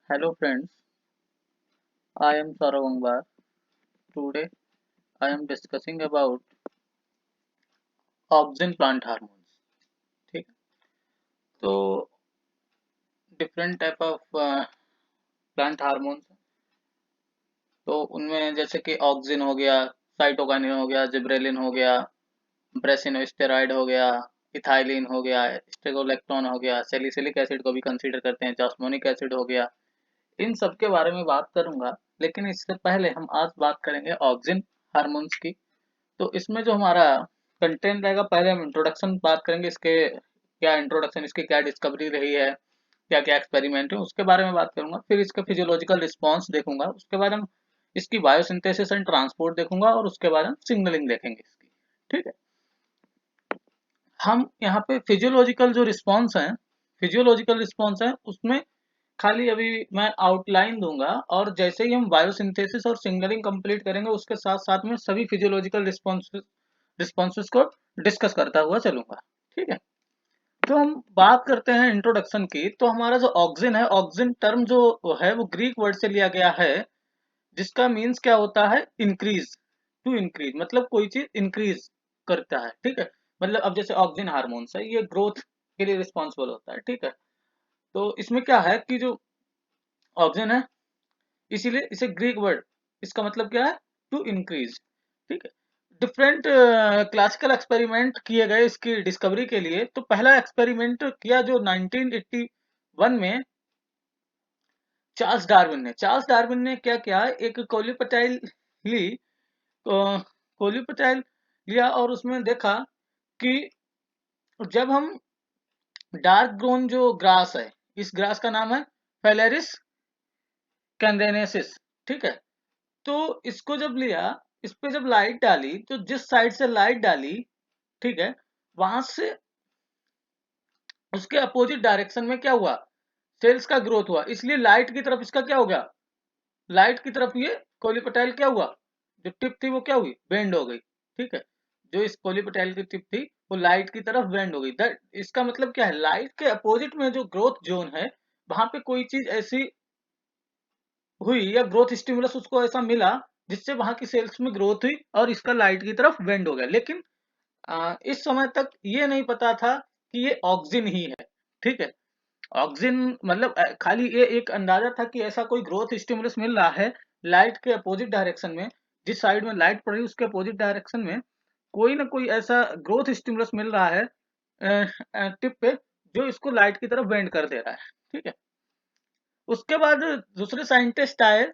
Hello friends, I am Saurav Angbar. Today I am discussing about auxin plant hormones. ठीक है, तो different type of plant hormones, तो उनमें जैसे कि ऑक्सिन हो गया, साइटोकाइनिन हो गया, जिब्रेलिन हो गया, ब्रेसिनोस्टेरॉइड हो गया, इथाइलिन हो गया, स्टेगोलेक्टोन हो गया, सैलिसिलिक एसिड को भी कंसीडर करते हैं, जास्मोनिक एसिड हो गया। इन सब के बारे में बात करूंगा, लेकिन इससे पहले हम आज बात करेंगे ऑक्सिन हार्मोन्स की। तो इसमें जो हमारा कंटेंट रहेगा, पहले हम इंट्रोडक्शन बात करेंगे, इसके क्या इंट्रोडक्शन, इसकी क्या डिस्कवरी रही है, क्या क्या एक्सपेरिमेंट है, उसके बारे में बात करूंगा। फिर इसका फिजियोलॉजिकल रिस्पॉन्स देखूंगा, उसके बाद हम इसकी बायोसिंथेसिस एंड ट्रांसपोर्ट देखूंगा, और उसके बाद हम सिग्नलिंग देखेंगे इसकी। ठीक है, हम यहाँ पे फिजियोलॉजिकल रिस्पॉन्स है उसमें खाली अभी मैं आउटलाइन दूंगा, और जैसे ही हम बायोसिंथेसिस और सिग्नलिंग कंप्लीट करेंगे, उसके साथ साथ में सभी फिजियोलॉजिकल रिस्पॉन्सेस को डिस्कस करता हुआ चलूंगा। ठीक है, तो हम बात करते हैं इंट्रोडक्शन की। तो हमारा जो ऑक्सिन है, ऑक्सिन टर्म जो है वो ग्रीक वर्ड से लिया गया है, जिसका मीन्स क्या होता है, इंक्रीज, टू इंक्रीज, मतलब कोई चीज इंक्रीज करता है। ठीक है, मतलब अब जैसे ऑक्सिन हार्मोन्स है, ये ग्रोथ के लिए रिस्पॉन्सिबल होता है। ठीक है, तो इसमें क्या है कि जो ऑक्सिन है, इसीलिए इसे ग्रीक वर्ड, इसका मतलब क्या है, टू इंक्रीज। ठीक है, डिफरेंट क्लासिकल एक्सपेरिमेंट किए गए इसकी डिस्कवरी के लिए। तो पहला एक्सपेरिमेंट किया जो 1981 में चार्ल्स डार्विन ने क्या किया, एक कोलिपटाइल ली, कोलिपटाइल लिया, और उसमें देखा कि जब हम डार्क ग्रोन जो ग्रास है, इस ग्रास का नाम है फेलेरिस कैंदेनेसिस। ठीक है, तो इसको जब लिया, इस पे जब लाइट डाली, तो जिस साइड से लाइट डाली, ठीक है, वहां से उसके अपोजिट डायरेक्शन में क्या हुआ, सेल्स का ग्रोथ हुआ। इसलिए लाइट की तरफ इसका क्या हो गया, लाइट की तरफ ये कोलिपटाइल क्या हुआ, जो टिप थी वो क्या हुई, बेंड हो गई। ठीक है, जो इस कोलिपटाइल की टिप थी वो लाइट की तरफ बेंड हो गई। दैट इसका मतलब क्या है, लाइट के अपोजिट में जो ग्रोथ जोन है, वहां पे कोई चीज ऐसी हुई या ग्रोथ स्टिमुलस उसको ऐसा मिला, जिससे वहां की सेल्स में ग्रोथ हुई और इसका लाइट की तरफ बेंड हो गया। लेकिन इस समय तक ये नहीं पता था कि ये ऑक्सिन ही है। ठीक है, ऑक्सिन मतलब खाली ये एक अंदाजा था कि ऐसा कोई ग्रोथ स्टिमुलस मिल रहा है लाइट के अपोजिट डायरेक्शन में, जिस साइड में लाइट पड़ रही है उसके अपोजिट डायरेक्शन में कोई ना कोई ऐसा ग्रोथ स्टिमुलस मिल रहा है टिप पे, जो इसको लाइट की तरफ बेंड कर दे रहा है। ठीक है, उसके बाद दूसरे साइंटिस्ट आए,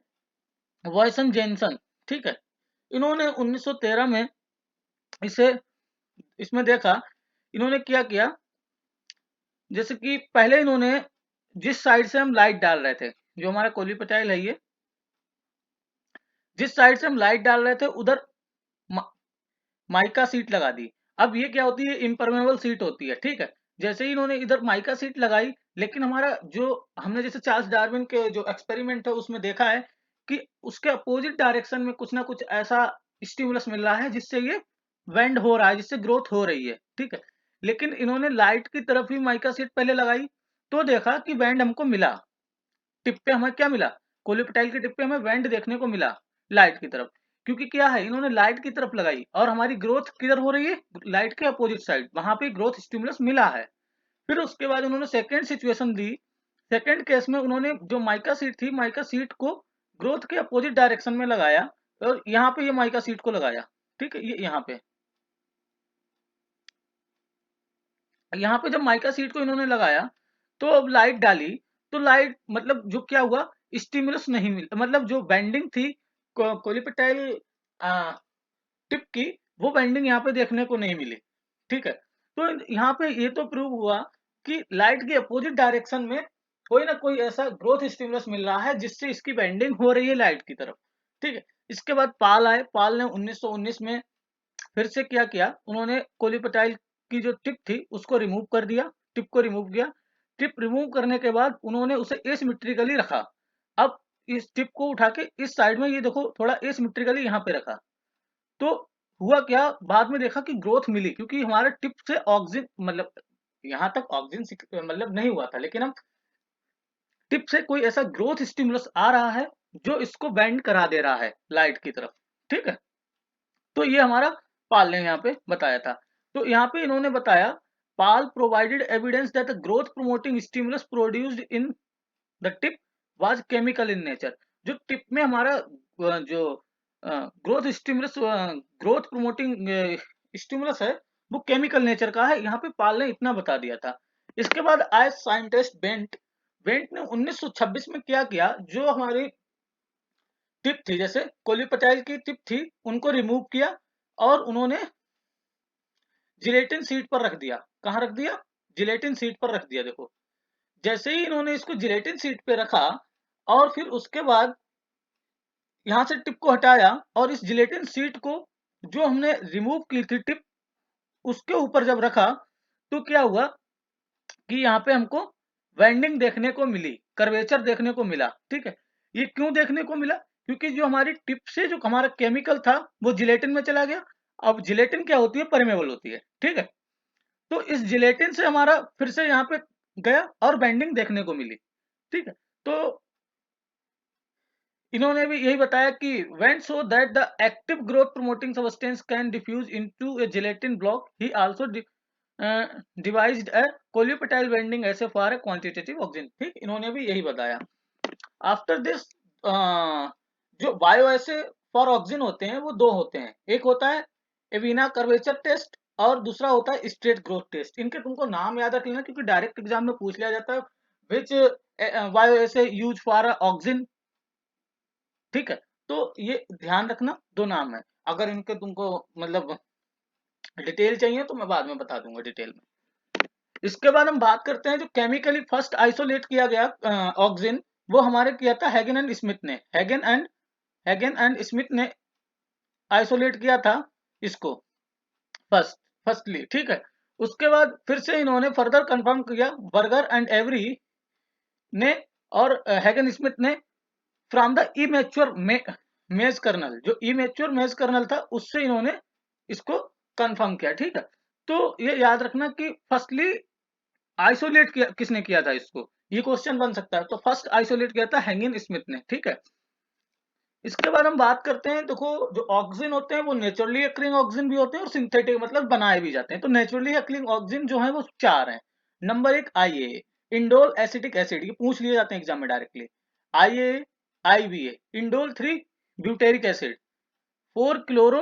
वॉयसन जेनसन। ठीक है, इन्होंने 1913 में इसे इसमें देखा। इन्होंने क्या किया, जैसे कि पहले इन्होंने जिस साइड से हम लाइट डाल रहे थे, जो हमारा कोलिपटाइल है ये, जिस साइड से हम लाइट डाल रहे थे उधर माइका सीट लगा दी। अब ये क्या होती है, इम्परमेबल सीट होती है। ठीक है, जैसे ही इन्होंने इधर माइका सीट लगाई, लेकिन हमारा जो हमने जैसे चार्ल्स डार्विन के जो एक्सपेरिमेंट है उसमें देखा है कि उसके अपोजिट डायरेक्शन में कुछ ना कुछ ऐसा स्टिमुलस मिल रहा है जिससे ये वेंड हो रहा है, जिससे ग्रोथ हो रही है। ठीक है, लेकिन इन्होंने लाइट की तरफ ही माइका सीट पहले लगाई, तो देखा कि वेंड हमको मिला, टिप पे हमें क्या मिला, कोलिपटाइल के टिप पे हमें वेंट देखने को मिला लाइट की तरफ। क्योंकि क्या है, इन्होंने लाइट की तरफ लगाई और हमारी ग्रोथ किधर हो रही है, लाइट के अपोजिट साइड, वहां पे ग्रोथ स्टिमुलस मिला है। फिर उसके बाद उन्होंने सेकेंड सिचुएशन दी। सेकेंड केस में उन्होंने जो माइका सीट थी, माइका सीट को ग्रोथ के अपोजिट डायरेक्शन में लगाया, और यहाँ पे ये माइका सीट को लगाया। ठीक है, ये यहाँ पे जब माइका सीट को इन्होंने लगाया, तो अब लाइट डाली, तो लाइट मतलब जो क्या हुआ, स्टिमुलस नहीं मिल, मतलब जो बेंडिंग थी कोलिपटाइल टिप की, वो बेंडिंग यहाँ पे देखने को नहीं मिली। ठीक है, तो यहाँ पे ये तो प्रूव हुआ कि लाइट के अपोजिट डायरेक्शन में कोई ना कोई ऐसा ग्रोथ स्टिमुलस मिल रहा है जिससे इसकी बेंडिंग हो रही है लाइट की तरफ। ठीक है, इसके बाद पाल आए, पाल ने 1919 में फिर से क्या किया, उन्होंने कोलिपटाइल की जो टिप थी उसको रिमूव कर दिया, टिप को रिमूव किया। टिप रिमूव करने के बाद उन्होंने उसे एसिमेट्रिकली रखा। अब इस टिप को उठा के इस साइड में ये देखो थोड़ा एसिमेट्रिकली यहाँ पे रखा, तो हुआ क्या, बाद में देखा कि ग्रोथ मिली, क्योंकि हमारे टिप से ऑक्सीजन मतलब यहाँ तक ऑक्सीजन मतलब नहीं हुआ था, लेकिन हम टिप से कोई ऐसा ग्रोथ स्टिमुलस आ रहा है जो इसको बेंड करा दे रहा है लाइट की तरफ, ठीक है। तो ये हमारा पाल ने यहाँ पे बताया था। तो यहाँ पे इन्होंने बताया Paal provided evidence that the growth promoting stimulus produced in the tip was chemical in nature. जो टिप में हमारा जो growth stimulus growth promoting stimulus है वो केमिकल नेचर का है, यहाँ पे पाल ने इतना बता दिया था। इसके बाद आए साइंटिस्ट बेंट। बेंट ने 1926 में क्या किया, जो हमारी टिप थी जैसे कोलिपटाइल की टिप थी उनको रिमूव किया और उन्होंने जिलेटिन सीट पर रख दिया। कहाँ रख दिया? जिलेटिन सीट पर रख दिया। देखो जैसे ही इन्होंने इसको जिलेटिन सीट पे रखा और फिर उसके बाद यहाँ से टिप को हटाया और इस जिलेटिन सीट को जो हमने रिमूव की थी टिप उसके ऊपर जब रखा तो क्या हुआ कि यहाँ पे हमको वेंडिंग देखने को मिली, कर्वेचर देखने को मिला, ठीक है। ये क्यों देखने को मिला? क्योंकि जो हमारी टिप से जो हमारा केमिकल था वो जिलेटिन में चला गया। अब जिलेटिन क्या होती है? परमेबल होती है, ठीक है। तो इस जिलेटिन से हमारा फिर से यहाँ पे गया और बेंडिंग देखने को मिली, ठीक है। तो इन्होंने भी यही बताया कि when so that the active growth promoting substance can diffuse into a gelatin block, he also devised a colipetile bending as a for a quantitative oxygen। ठीक, इन्होंने भी यही बताया। आफ्टर दिस जो बायो ऐसे फॉर ऑक्सीजन होते हैं वो दो होते हैं, एक होता है एविना कर्वेचर टेस्ट और दूसरा होता है स्ट्रेट ग्रोथ टेस्ट। इनके तुमको नाम याद रख लेना क्योंकि डायरेक्ट एग्जाम में पूछ लिया जाता है विच बायो ऐसे यूज फॉर ऑक्सीजन, ठीक है। तो ये ध्यान रखना दो नाम है। अगर इनके तुमको मतलब डिटेल चाहिए तो मैं बाद में बता दूंगा डिटेल में। इसके बाद हम बात करते हैं जो केमिकली फर्स्ट आइसोलेट किया गया ऑक्सीजन, वो हमारे किया था हैगन एंड स्मिथ ने। हैगन एंड स्मिथ ने आइसोलेट किया था इसको फर्स्टली, ठीक है। उसके बाद फिर से इन्होंने फर्दर कंफर्म किया बर्गर एंड एवरी ने और हैगन स्मिथ ने फ्रॉम द इमेच्योर मेज कर्नल। जो इमेच्योर मेज कर्नल था उससे इन्होंने इसको कंफर्म किया, ठीक है। तो ये याद रखना कि फर्स्टली आइसोलेट किया किसने किया था इसको, ये क्वेश्चन बन सकता है। तो फर्स्ट आइसोलेट किया था हैगन स्मिथ ने, ठीक है। इसके बाद हम बात करते हैं, देखो जो ऑक्सीजन होते हैं वो नेचुरली अक्रिंग ऑक्सीजन भी होते हैं और सिंथेटिक मतलब बनाए भी जाते हैं। तो नेचुरली अक्रिंग ऑक्सीजन जो है वो चार हैं। नंबर एक आईए इंडोल एसिटिक एसिड, ये पूछ लिए जाते हैं एग्जाम में डायरेक्टली। आईए IBA indole 3 butyric acid, 4 chloro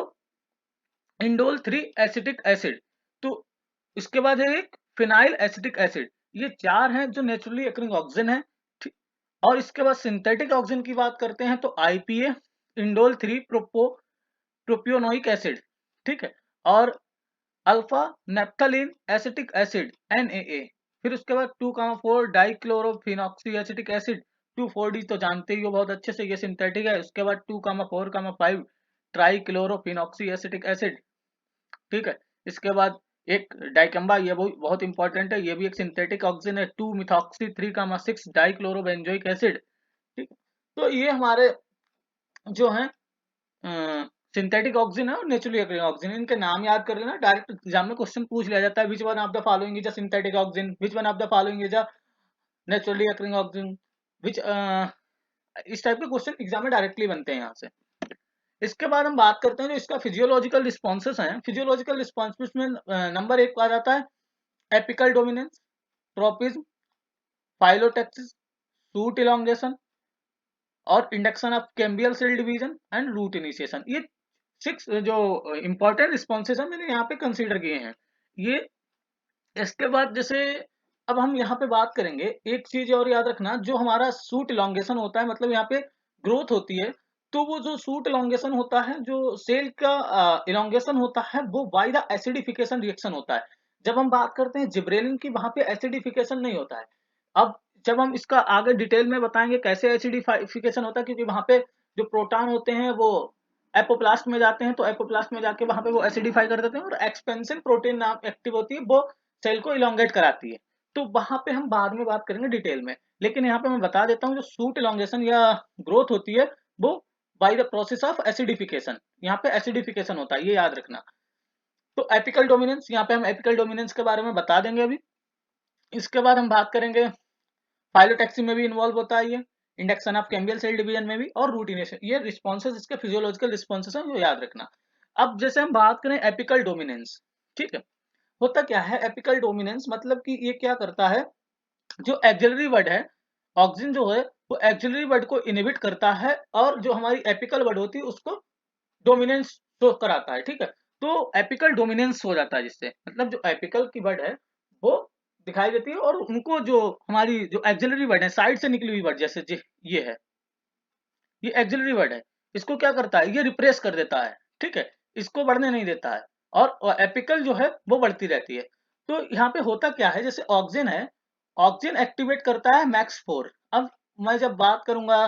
indole 3 acetic acid. तो इसके बाद है एक फिनाइल एसिटिक एसिड। ये चार हैं जो नेचुरली अक्रिंग ऑक्सीजन है, ठीक। और इसके बाद सिंथेटिक ऑक्सीजन की बात करते हैं तो आईपीए इंडोल 3 प्रोपियोनोइक एसिड, ठीक है। और alpha naphthalene acetic acid NaA। फिर उसके बाद 2,4 डाइक्लोरोफिनॉक्सी एसिटिक एसिड 2,4-D तो जानते ही हो बहुत अच्छे से, ये सिंथेटिक है। उसके बाद 2,4,5 ट्राइक्लोरोफिनॉक्सी एसिटिक एसिड, ठीक है। इसके बाद एक डाइकम्बा, ये बहुत इंपॉर्टेंट है, ये भी एक सिंथेटिक ऑक्सीजन है, 2 मिथॉक्सी 3,6 डाइक्लोरोबेंजोइक एसिड, ठीक है। तो ये हमारे जो है सिंथेटिक ऑक्सीजन है और नेचुरली अकरिंग ऑक्सीजन, इनके नाम याद कर लेना। डायरेक्ट एग्जाम में क्वेश्चन पूछ लिया जाता है which one of the following is a synthetic auxin, which one of the following is a naturally occurring auxin, which इस टाइप के क्वेश्चन एग्जाम में डायरेक्टली बनते हैं यहाँ से। इसके बाद हम बात करते हैं जो इसका फिजियोलॉजिकल रिस्पॉन्सेस हैं। फिजियोलॉजिकल रिस्पॉन्सेस में नंबर एक आ जाता है apical dominance, tropism, phyllotaxis, shoot elongation और induction of cambial cell division and root initiation. ये 6 जो इंपॉर्टेंट रिस्पॉन्सेज हैं मैंने यहाँ पे कंसीडर किए हैं ये। इसके बाद जैसे अब हम यहाँ पे बात करेंगे, एक चीज और याद रखना, जो हमारा सूट इलोंगेशन होता है मतलब यहाँ पे ग्रोथ होती है, तो वो जो सूट इलोंगेशन होता है, जो सेल का इलोंगेशन होता है वो बाय द एसिडिफिकेशन रिएक्शन होता है। जब हम बात करते हैं जिब्रेलिन की, वहां पे एसिडिफिकेशन नहीं होता है। अब जब हम इसका आगे डिटेल में बताएंगे कैसे एसिडिफिकेशन होता है, क्योंकि वहां पे जो प्रोटॉन होते हैं वो एपोप्लास्ट में जाते हैं, तो एपोप्लास्ट में जाके वहां पे वो एसिडिफाई कर देते हैं और एक्सपेंसिव प्रोटीन नाम एक्टिव होती है, वो सेल को इलोंगेट कराती है। तो वहां पे हम बाद में बात करेंगे डिटेल में, लेकिन यहाँ पे मैं बता देता हूँ जो सूट इलोंगेशन या ग्रोथ होती है वो by the process of acidification, यहाँ पे एसिडिफिकेशन होता है, ये याद रखना। तो एपिकल डोमिनेंस, यहाँ पे हम एपिकल डोमिनेंस के बारे में बता देंगे अभी। इसके बाद हम बात करेंगे फाइलोटैक्सी में भी इन्वॉल्व होता है ये, induction of cambial cell division में भी, और रूटिनेशन, ये रिस्पॉन्सेज इसके फिजियोलॉजिकल रिस्पॉन्सेज हैं, ये याद रखना। अब जैसे हम बात करें एपिकल डोमिनेंस, ठीक है, होता क्या है एपिकल डोमिनेंस, मतलब कि ये क्या करता है, जो एक्सिलरी वर्ड है, ऑक्सिन जो है वो एक्सिलरी वर्ड को इनहिबिट करता है, और जो हमारी एपिकल वर्ड होती है उसको डोमिनेंस शो कराता है, ठीक है। तो एपिकल डोमिनेंस हो जाता है, जिससे मतलब जो एपिकल की वर्ड है वो दिखाई देती है, और उनको जो हमारी जो एक्सिलरी वर्ड है, साइड से निकली हुई वर्ड, जैसे ये है, ये एक्सिलरी वर्ड है, इसको क्या करता है, ये रिप्रेस कर देता है, ठीक है, इसको बढ़ने नहीं देता है, और एपिकल जो है वो बढ़ती रहती है। तो यहाँ पे होता क्या है, जैसे ऑक्सिन है, ऑक्सिन एक्टिवेट करता है मैक्स 4। अब मैं जब बात करूंगा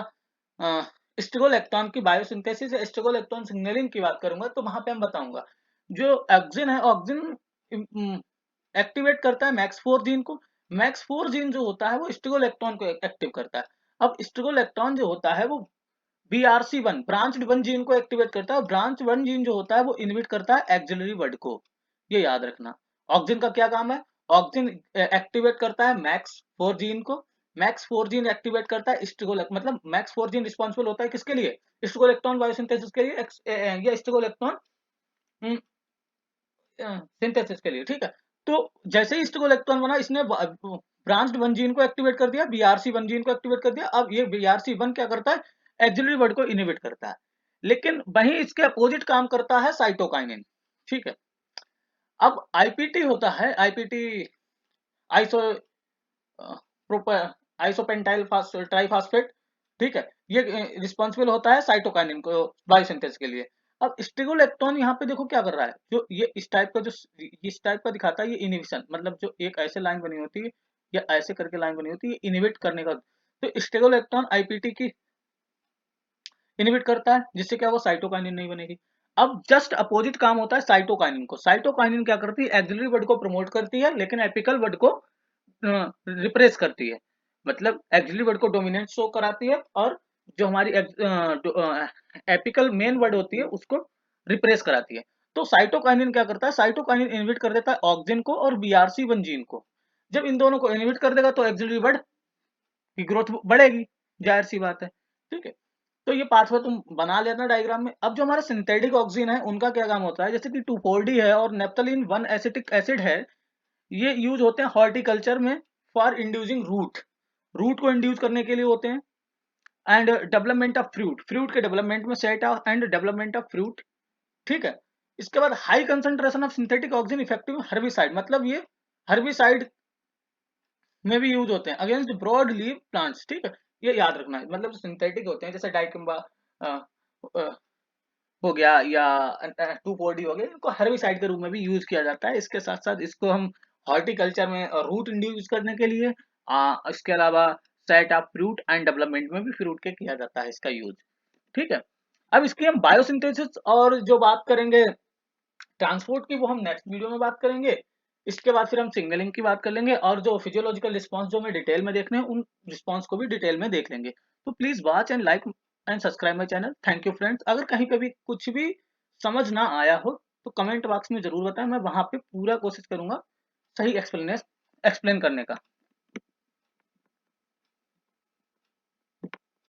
स्टेगोलेक्टॉन की बायोसिंथेसिस या स्टेगोलेक्टॉन सिग्नलिंग की बात करूंगा, तो वहां पे हम बताऊंगा जो ऑक्सिन है, ऑक्सिन एक्टिवेट करता है मैक्स 4 जीन को। मैक्स 4 जीन जो होता है वो स्टेगोलेक्टॉन को एक्टिव करता है। अब स्टेगोलेक्टॉन जो होता है वो BRC1 ब्रांच 1 जीन को एक्टिवेट करता है, ब्रांच 1 जीन जो होता है वो इनहिबिट करता है एक्सिलरी वर्ड को, ये याद रखना। ऑक्सिन का क्या काम है, ऑक्सिन एक्टिवेट करता है मैक्स 4 जीन को, मैक्स 4 जीन एक्टिवेट करता है स्टेगोलेक्ट, मतलब मैक्स 4 जीन रिस्पॉन्सिबल होता है किसके लिए, स्टेगोलेक्टॉन बायोसिंथेसिस के लिए, या स्टेगोलेक्टॉन सिंथेसिस के लिए, ठीक है। तो जैसे ही स्टेगोलेक्टॉन बना, इसने ब्रांच 1 जीन को एक्टिवेट कर दिया, BRC1 जीन को एक्टिवेट कर दिया। अब ये BRC1 क्या करता है, एक्सिलरी वर्ड को इनहिबिट करता है, लेकिन वहीं इसके अपोजिट काम करता है साइटोकाइनिन, ठीक है। अब आईपीटी होता है, आईपीटी आइसो आइसोपेंटाइल ट्राइफॉस्फेट, ठीक है, ये रिस्पॉन्सिबल होता है साइटोकाइनिन को बायोसिंथेसिस के लिए। अब स्टेगोलेक्टॉन यहाँ पे देखो क्या कर रहा है, जो ये इस टाइप का, जो इस टाइप का दिखाता है, ये इनहिबिशन, मतलब जो एक ऐसे लाइन बनी होती है या ऐसे करके लाइन बनी होती है, ये इनहिबिट करने का, तो स्टेगोलेक्टॉन आईपीटी की इनहिबिट करता है, जिससे क्या वो साइटोकाइनिन नहीं बनेगी। अब जस्ट अपोजिट काम होता है साइटोकाइनिन को, साइटोकाइनिन क्या करती है, एक्सिलरी वर्ड को प्रमोट करती है, लेकिन एपिकल वर्ड को रिप्रेस करती है, मतलब एक्सिलरी वर्ड को डोमिनेंट शो कराती है, और जो हमारी एपिकल मेन वर्ड होती है उसको रिप्रेस कराती है। तो साइटोकाइनिन क्या करता है, साइटोकाइनिन इनहिबिट कर देता है ऑक्सिन को और BRC1 जीन को। जब इन दोनों को इनहिबिट कर देगा तो एक्सिलरी वर्ड की ग्रोथ बढ़ेगी, जाहिर सी बात है, ठीक है। तो ये पाथवे तुम बना लेना डायग्राम में। अब जो हमारा सिंथेटिक ऑक्सीजन है उनका क्या काम होता है, जैसे कि 2,4-D है और नेप्थलीन 1 एसिटिक एसिड है, ये यूज होते हैं हॉर्टिकल्चर में फॉर इंड्यूसिंग रूट, रूट को इंड्यूस करने के लिए होते हैं, and development of fruit, fruit के डेवलपमेंट में, set of and development of fruit, ठीक है। इसके बाद high concentration of synthetic oxygen effective herbicide, मतलब ये हर्बिसाइड में भी यूज होते हैं अगेंस्ट ब्रॉड लीव प्लांट्स, ठीक है। ये याद रखना है, मतलब सिंथेटिक होते हैं जैसे डाइकम्बा हो गया या 2,4-D हो गया, इनको हर्बिसाइड के रूप में भी यूज किया जाता है। इसके साथ साथ इसको हम हॉर्टिकल्चर में रूट इंड्यूस करने के लिए, इसके अलावा set of fruit and development में भी फ्रूट के किया जाता है इसका यूज, ठीक है। अब इसकी हम बायोसिंथेसिस और जो बात करेंगे ट्रांसपोर्ट की, वो हम नेक्स्ट वीडियो में बात करेंगे। इसके बाद फिर हम सिग्नलिंग की बात कर लेंगे, और जो फिजियोलॉजिकल रिस्पॉन्स जो हमें डिटेल में देखने हैं उन रिस्पॉन्स को भी डिटेल में देख लेंगे। तो please watch and like and subscribe my channel. Thank you friends. अगर कहीं पे भी कुछ भी समझ ना आया हो तो कमेंट बॉक्स में जरूर बताएं, मैं वहां पे पूरा कोशिश करूंगा सही एक्सप्लेन करने का।